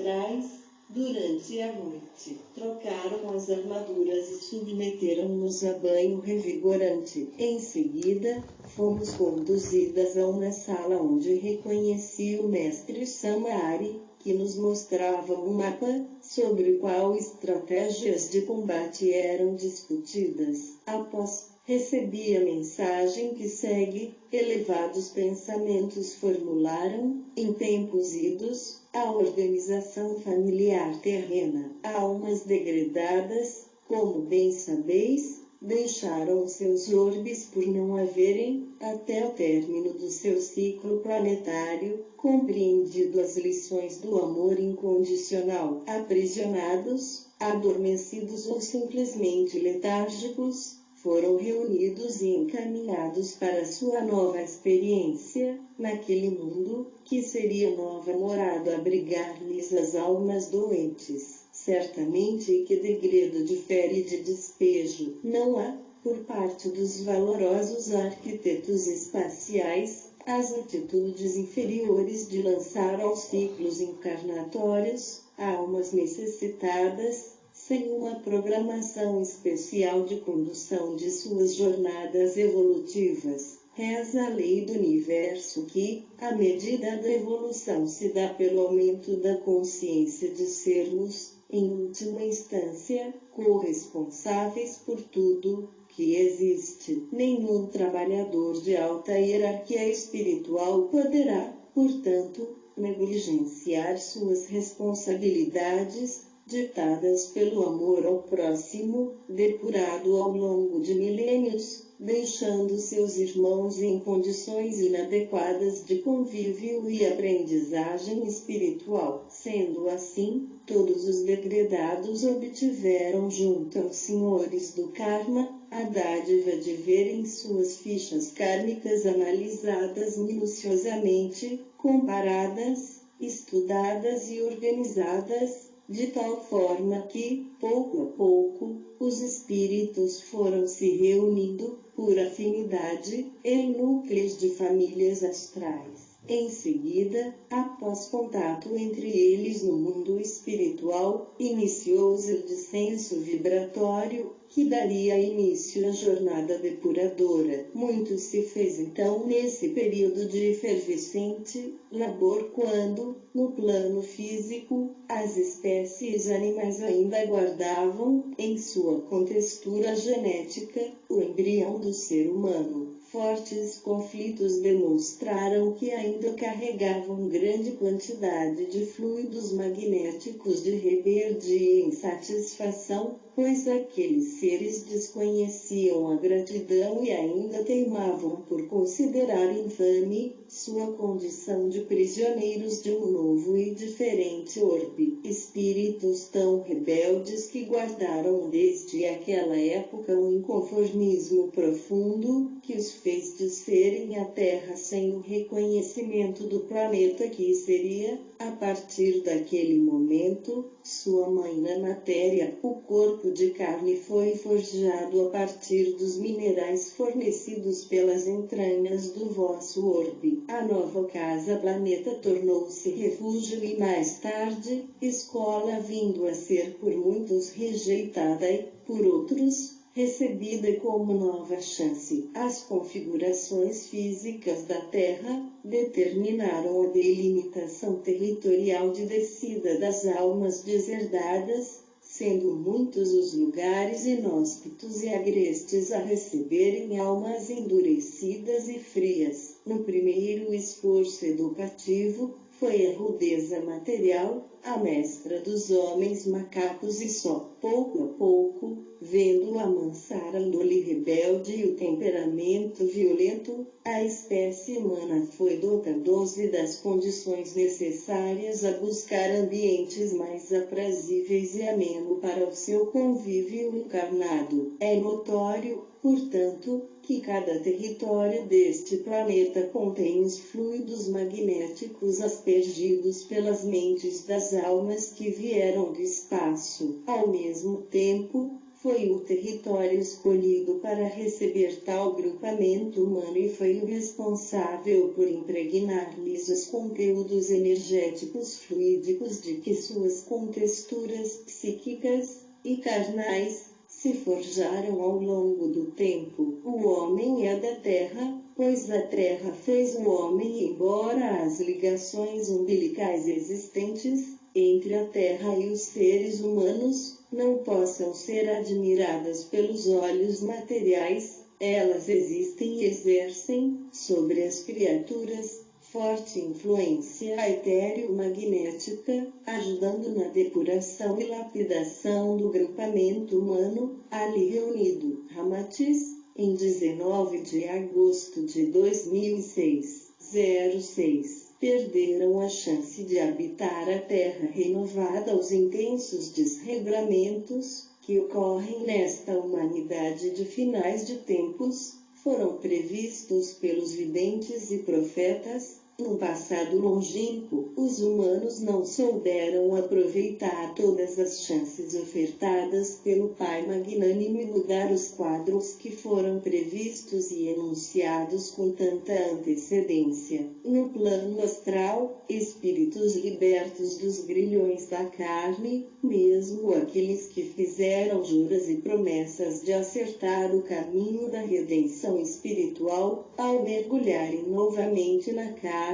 astrais, durante a noite, trocaram as armaduras e submeteram-nos a banho revigorante. Em seguida, fomos conduzidas a uma sala onde reconheci o mestre Samari, que nos mostrava um mapa, sobre o qual estratégias de combate eram discutidas. Após recebi a mensagem que segue: elevados pensamentos formularam, em tempos idos, a organização familiar terrena. Almas degradadas, como bem sabeis, deixaram seus orbes por não haverem, até o término do seu ciclo planetário, compreendido as lições do amor incondicional. Aprisionados, adormecidos ou simplesmente letárgicos, foram reunidos e encaminhados para sua nova experiência, naquele mundo, que seria nova morada abrigar-lhes as almas doentes. Certamente que degredo de fé e de despejo não há, por parte dos valorosos arquitetos espaciais, as atitudes inferiores de lançar aos ciclos encarnatórios, almas necessitadas, sem uma programação especial de condução de suas jornadas evolutivas. Reza a lei do universo que, à medida da evolução, se dá pelo aumento da consciência de sermos, em última instância, corresponsáveis por tudo que existe. Nenhum trabalhador de alta hierarquia espiritual poderá, portanto, negligenciar suas responsabilidades, ditadas pelo amor ao próximo, depurado ao longo de milênios, deixando seus irmãos em condições inadequadas de convívio e aprendizagem espiritual. Sendo assim, todos os degradados obtiveram junto aos senhores do karma a dádiva de verem suas fichas kármicas analisadas minuciosamente, comparadas, estudadas e organizadas, de tal forma que, pouco a pouco, os espíritos foram se reunindo, por afinidade, em núcleos de famílias astrais. Em seguida, após contato entre eles no mundo espiritual, iniciou-se o descenso vibratório, que daria início à jornada depuradora. Muito se fez então nesse período de efervescente labor quando, no plano físico, as espécies animais ainda guardavam, em sua contextura genética, o embrião do ser humano. Fortes conflitos demonstraram que ainda carregavam grande quantidade de fluidos magnéticos de rebeldia e insatisfação, pois aqueles seres desconheciam a gratidão e ainda teimavam por considerar infame sua condição de prisioneiros de um novo e diferente orbe. Espíritos tão rebeldes que guardaram desde aquela época um inconformismo profundo, que os fez descerem à Terra sem o reconhecimento do planeta que seria, a partir daquele momento, sua mãe na matéria. O corpo de carne foi forjado a partir dos minerais fornecidos pelas entranhas do vosso orbe. A nova casa planeta tornou-se refúgio e mais tarde, escola, vindo a ser por muitos rejeitada e, por outros, recebida como nova chance. As configurações físicas da Terra determinaram a delimitação territorial de descida das almas deserdadas, sendo muitos os lugares inóspitos e agrestes a receberem almas endurecidas e frias. No primeiro esforço educativo, foi a rudeza material, a mestra dos homens macacos, e só pouco a pouco, vendo amansar a índole rebelde e o temperamento violento, a espécie humana foi dotando-se das condições necessárias a buscar ambientes mais aprazíveis e ameno para o seu convívio encarnado. É notório, portanto, que cada território deste planeta contém os fluidos magnéticos aspergidos pelas mentes das almas que vieram do espaço. Ao mesmo tempo, foi o território escolhido para receber tal grupamento humano e foi o responsável por impregnar-lhes os conteúdos energéticos fluídicos de que suas contexturas psíquicas e carnais se forjaram ao longo do tempo. O homem é da terra, pois a terra fez o homem, embora as ligações umbilicais existentes entre a terra e os seres humanos não possam ser admiradas pelos olhos materiais, elas existem e exercem, sobre as criaturas, forte influência etéreo-magnética, ajudando na depuração e lapidação do grupamento humano, ali reunido. Ramatiz, em 19 de agosto de 2006, 06. Perderam a chance de habitar a Terra renovada. Os intensos desregramentos que ocorrem nesta humanidade de finais de tempos foram previstos pelos videntes e profetas. No passado longínquo, os humanos não souberam aproveitar todas as chances ofertadas pelo Pai magnânimo e mudar os quadros que foram previstos e enunciados com tanta antecedência. No plano astral, espíritos libertos dos grilhões da carne, mesmo aqueles que fizeram juras e promessas de acertar o caminho da redenção espiritual, ao mergulharem novamente na carne,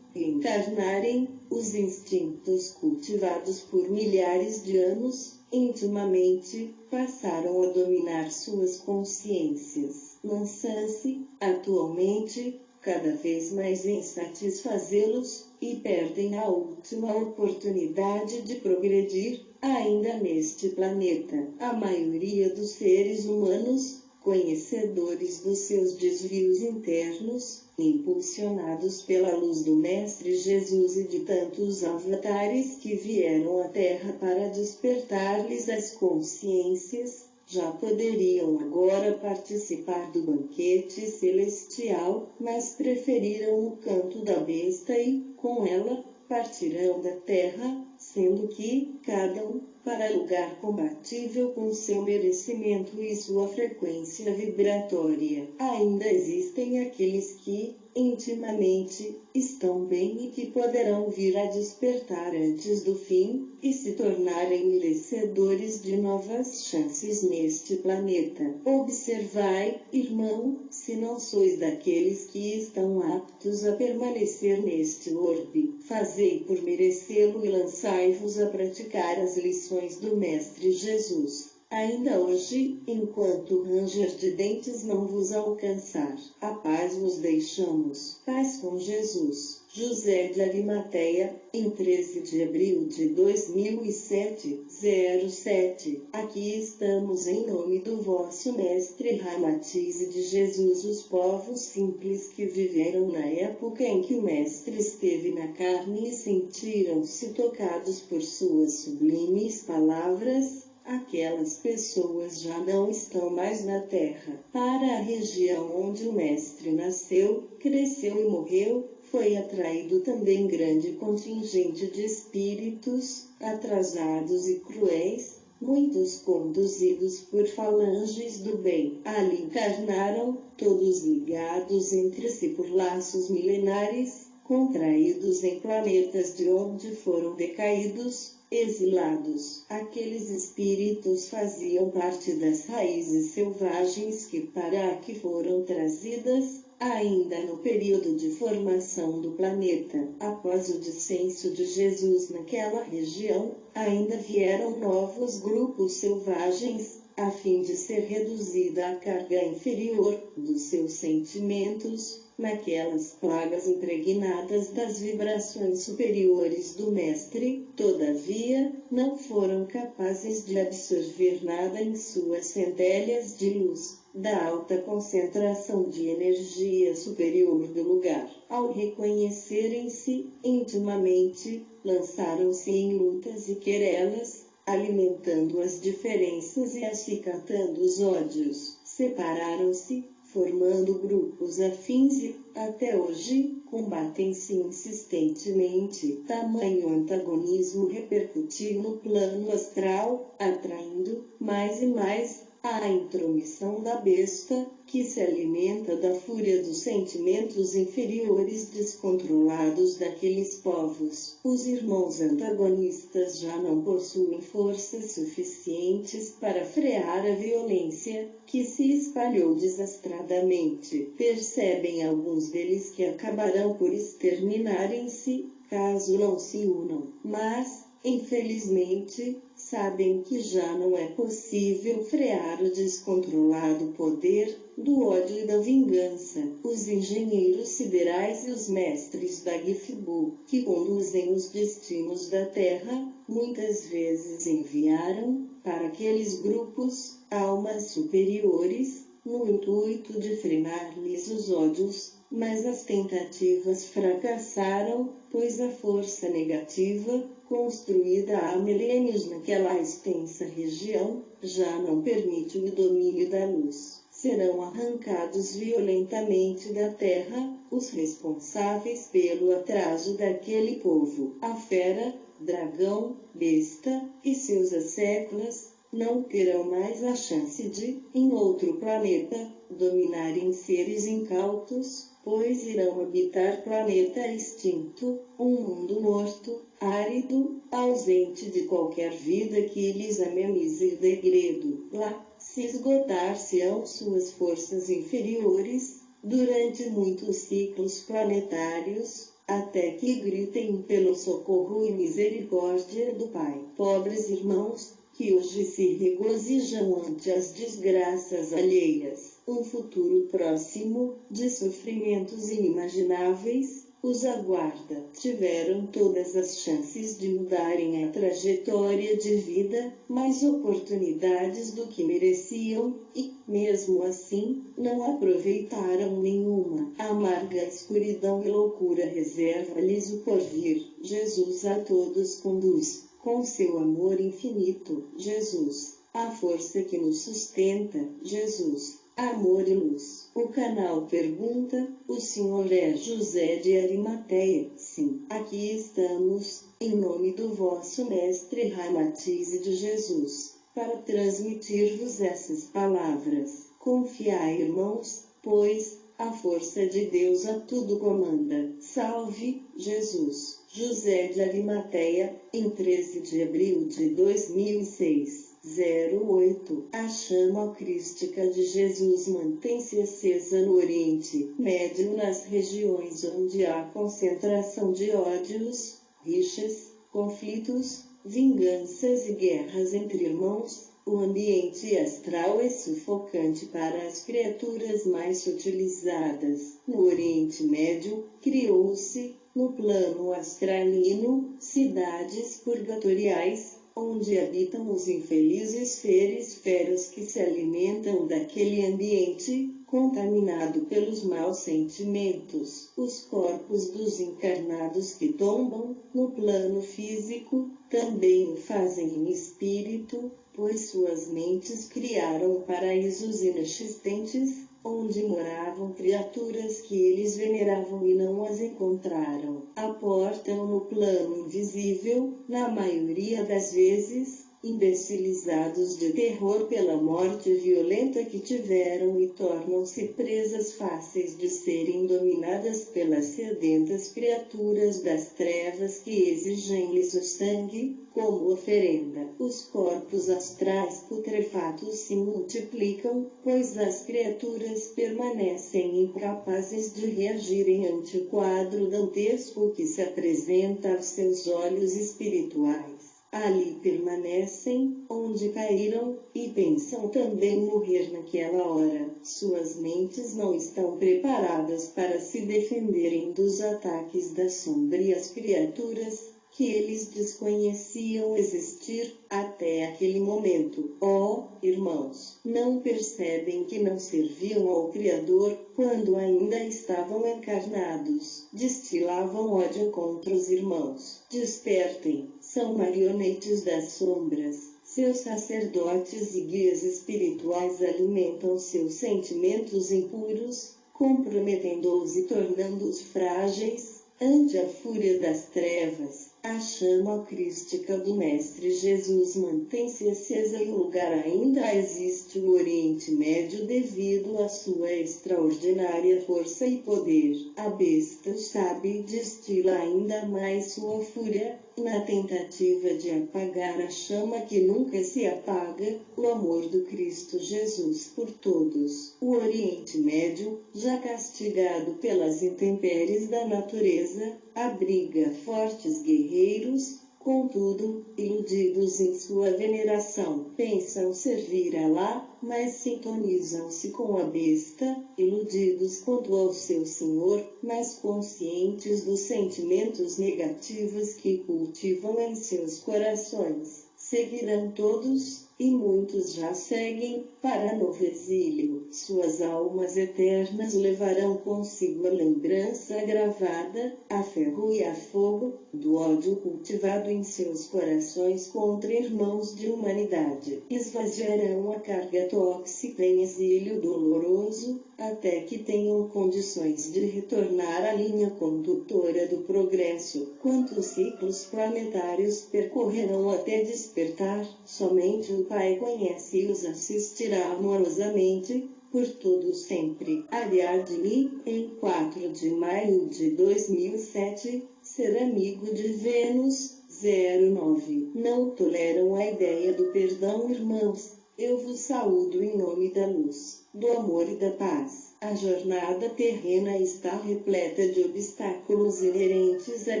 encarnarem os instintos cultivados por milhares de anos, intimamente, passaram a dominar suas consciências, lançam-se, atualmente, cada vez mais em satisfazê-los, e perdem a última oportunidade de progredir, ainda neste planeta. A maioria dos seres humanos, conhecedores dos seus desvios internos, impulsionados pela luz do Mestre Jesus e de tantos avatares que vieram à Terra para despertar-lhes as consciências, já poderiam agora participar do banquete celestial, mas preferiram o canto da besta e, com ela, partirão da Terra, sendo que, cada um, para lugar compatível com seu merecimento e sua frequência vibratória. Ainda existem aqueles que, intimamente, estão bem e que poderão vir a despertar antes do fim, e se tornarem merecedores de novas chances neste planeta. Observai, irmão, se não sois daqueles que estão aptos a permanecer neste orbe, fazei por merecê-lo e lançai-vos a praticar as lições do Mestre Jesus. Ainda hoje, enquanto o ranger de dentes não vos alcançar, a paz vos deixamos. Paz com Jesus. José de Arimateia, em 13 de abril de 2007, 07. Aqui estamos em nome do vosso Mestre Ramatiz e de Jesus, os povos simples que viveram na época em que o Mestre esteve na carne e sentiram-se tocados por suas sublimes palavras. Aquelas pessoas já não estão mais na Terra. Para a região onde o Mestre nasceu, cresceu e morreu, foi atraído também grande contingente de espíritos, atrasados e cruéis, muitos conduzidos por falanges do bem. Ali encarnaram, todos ligados entre si por laços milenares, contraídos em planetas de onde foram decaídos, exilados. Aqueles espíritos faziam parte das raízes selvagens que para aqui foram trazidas, ainda no período de formação do planeta. Após o descenso de Jesus naquela região, ainda vieram novos grupos selvagens, a fim de ser reduzida a carga inferior dos seus sentimentos, naquelas plagas impregnadas das vibrações superiores do Mestre. Todavia, não foram capazes de absorver nada em suas centelhas de luz, da alta concentração de energia superior do lugar. Ao reconhecerem-se intimamente, lançaram-se em lutas e querelas, alimentando as diferenças e acicatando os ódios. Separaram-se, formando grupos afins e, até hoje, combatem-se insistentemente. Tamanho antagonismo repercutiu no plano astral, atraindo, mais e mais, a intromissão da besta, que se alimenta da fúria dos sentimentos inferiores descontrolados daqueles povos. Os irmãos antagonistas já não possuem forças suficientes para frear a violência, que se espalhou desastradamente. Percebem alguns deles que acabarão por exterminarem-se, caso não se unam. Mas, infelizmente, sabem que já não é possível frear o descontrolado poder do ódio e da vingança. Os engenheiros siderais e os mestres da Gifu, que conduzem os destinos da Terra, muitas vezes enviaram, para aqueles grupos, almas superiores, no intuito de frenar-lhes os ódios, mas as tentativas fracassaram, pois a força negativa, construída há milênios naquela extensa região, já não permite o domínio da luz. Serão arrancados violentamente da terra os responsáveis pelo atraso daquele povo. A fera, dragão, besta e seus asseclas não terão mais a chance de, em outro planeta, dominarem seres incautos, pois irão habitar planeta extinto, um mundo morto, árido, ausente de qualquer vida que lhes amenize o degredo. Lá, se esgotar-se-ão suas forças inferiores, durante muitos ciclos planetários, até que gritem pelo socorro e misericórdia do Pai. Pobres irmãos, que hoje se regozijam ante as desgraças alheias, um futuro próximo, de sofrimentos inimagináveis, os aguarda. Tiveram todas as chances de mudarem a trajetória de vida, mais oportunidades do que mereciam, e, mesmo assim, não aproveitaram nenhuma. A amarga escuridão e loucura reserva-lhes o porvir. Jesus a todos conduz, com seu amor infinito. Jesus, a força que nos sustenta. Jesus, amor e luz. O canal pergunta: o senhor é José de Arimateia? Sim, aqui estamos, em nome do vosso mestre Ramatize de Jesus, para transmitir-vos essas palavras. Confiai, irmãos, pois a força de Deus a tudo comanda. Salve, Jesus. José de Arimateia, em 13 de abril de 2006. 08. A chama crística de Jesus mantém-se acesa no Oriente Médio, nas regiões onde há concentração de ódios, rixas, conflitos, vinganças e guerras entre irmãos. O ambiente astral é sufocante para as criaturas mais sutilizadas. No Oriente Médio, criou-se, no plano astralino, cidades purgatoriais, onde habitam os infelizes feras que se alimentam daquele ambiente, contaminado pelos maus sentimentos. Os corpos dos encarnados que tombam, no plano físico, também o fazem em espírito, pois suas mentes criaram paraísos inexistentes, onde moravam criaturas que eles veneravam e não as encontraram. Aportam no plano invisível, na maioria das vezes, imbecilizados de terror pela morte violenta que tiveram e tornam-se presas fáceis de serem dominadas pelas sedentas criaturas das trevas que exigem-lhes o sangue, como oferenda. Os corpos astrais putrefatos se multiplicam, pois as criaturas permanecem incapazes de reagirem ante o quadro dantesco que se apresenta aos seus olhos espirituais. Ali permanecem, onde caíram, e pensam também morrer naquela hora. Suas mentes não estão preparadas para se defenderem dos ataques das sombrias criaturas que eles desconheciam existir até aquele momento. Oh, irmãos, não percebem que não serviam ao Criador quando ainda estavam encarnados? Destilavam ódio contra os irmãos. Despertem, são marionetes das sombras. Seus sacerdotes e guias espirituais alimentam seus sentimentos impuros, comprometendo-os e tornando-os frágeis, ante a fúria das trevas. A chama crística do Mestre Jesus mantém-se acesa em um lugar ainda existe o Oriente Médio devido à sua extraordinária força e poder. A besta sabe destila ainda mais sua fúria, na tentativa de apagar a chama que nunca se apaga, o amor do Cristo Jesus por todos. O Oriente Médio, já castigado pelas intempéries da natureza, abriga fortes guerreiros, contudo, iludidos em sua veneração, pensam servir Alá, mas sintonizam-se com a besta, iludidos quanto ao seu Senhor, mas conscientes dos sentimentos negativos que cultivam em seus corações. Seguirão todos, e muitos já seguem, para novo exílio. Suas almas eternas levarão consigo a lembrança gravada, a ferro e a fogo, do ódio cultivado em seus corações contra irmãos de humanidade. Esvaziarão a carga tóxica em exílio doloroso, até que tenham condições de retornar à linha condutora do progresso. Quantos ciclos planetários percorrerão até despertar? Somente o Pai conhece e os assistirá amorosamente, por todo sempre. Ariadne, em 4 de maio de 2007, ser amigo de Vênus, 09. Não toleram a ideia do perdão, irmãos. Eu vos saúdo em nome da luz, do amor e da paz. A jornada terrena está repleta de obstáculos inerentes a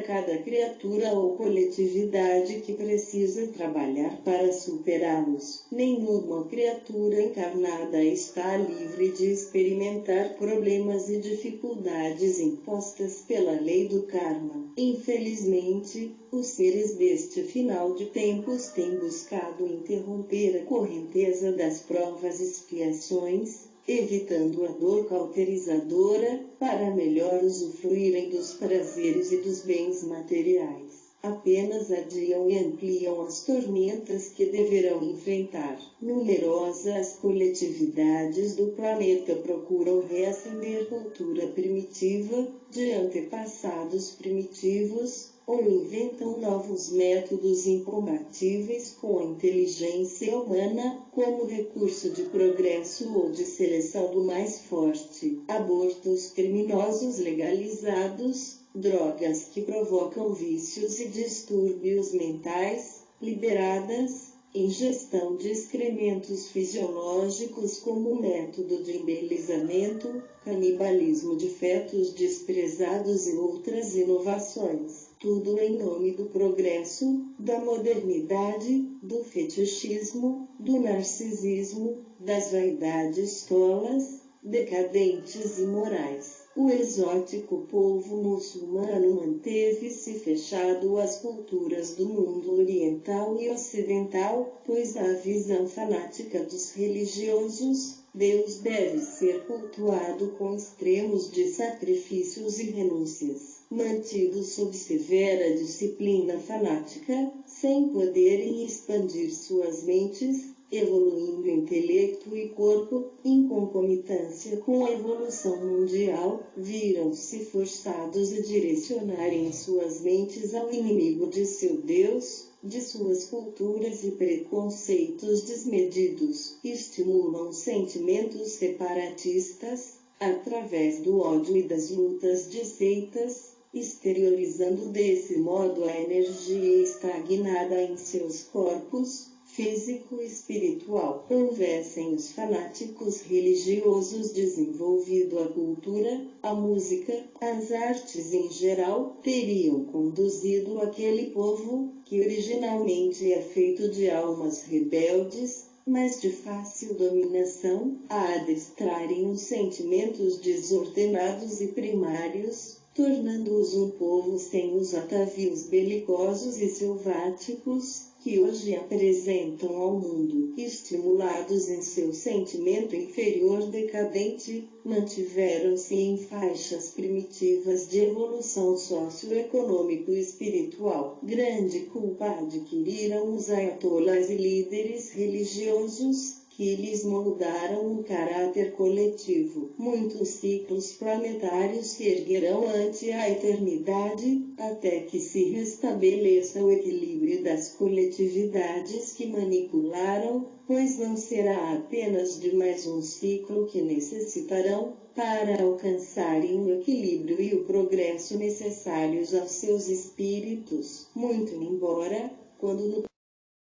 cada criatura ou coletividade que precisa trabalhar para superá-los. Nenhuma criatura encarnada está livre de experimentar problemas e dificuldades impostas pela lei do karma. Infelizmente, os seres deste final de tempos têm buscado interromper a correnteza das provas e expiações, evitando a dor cauterizadora, para melhor usufruírem dos prazeres e dos bens materiais. Apenas adiam e ampliam as tormentas que deverão enfrentar. Numerosas coletividades do planeta procuram reacender cultura primitiva, de antepassados primitivos, ou inventam novos métodos incompatíveis com a inteligência humana, como recurso de progresso ou de seleção do mais forte. Abortos criminosos legalizados, drogas que provocam vícios e distúrbios mentais, liberadas, ingestão de excrementos fisiológicos como método de embelezamento, canibalismo de fetos desprezados e outras inovações. Tudo em nome do progresso, da modernidade, do fetichismo, do narcisismo, das vaidades tolas, decadentes e morais. O exótico povo muçulmano manteve-se fechado às culturas do mundo oriental e ocidental, pois a visão fanática dos religiosos, Deus deve ser cultuado com extremos de sacrifícios e renúncias. Mantido sob severa disciplina fanática, sem poderem expandir suas mentes, evoluindo intelecto e corpo, em concomitância com a evolução mundial, viram-se forçados a direcionarem suas mentes ao inimigo de seu Deus, de suas culturas e preconceitos desmedidos. Estimulam sentimentos separatistas, através do ódio e das lutas de seitas, exteriorizando desse modo a energia estagnada em seus corpos, físico e espiritual. Houvessem os fanáticos religiosos desenvolvido a cultura, a música, as artes em geral, teriam conduzido aquele povo, que originalmente é feito de almas rebeldes, mas de fácil dominação, a adestrarem os sentimentos desordenados e primários, tornando-os um povo sem os atavios belicosos e selváticos, que hoje apresentam ao mundo. Estimulados em seu sentimento inferior decadente, mantiveram-se em faixas primitivas de evolução socioeconômico e espiritual. Grande culpa adquiriram os ayatollahs e líderes religiosos, que lhes moldaram o caráter coletivo. Muitos ciclos planetários se erguerão ante a eternidade, até que se restabeleça o equilíbrio das coletividades que manipularam, pois não será apenas de mais um ciclo que necessitarão, para alcançarem o equilíbrio e o progresso necessários aos seus espíritos. Muito embora, quando no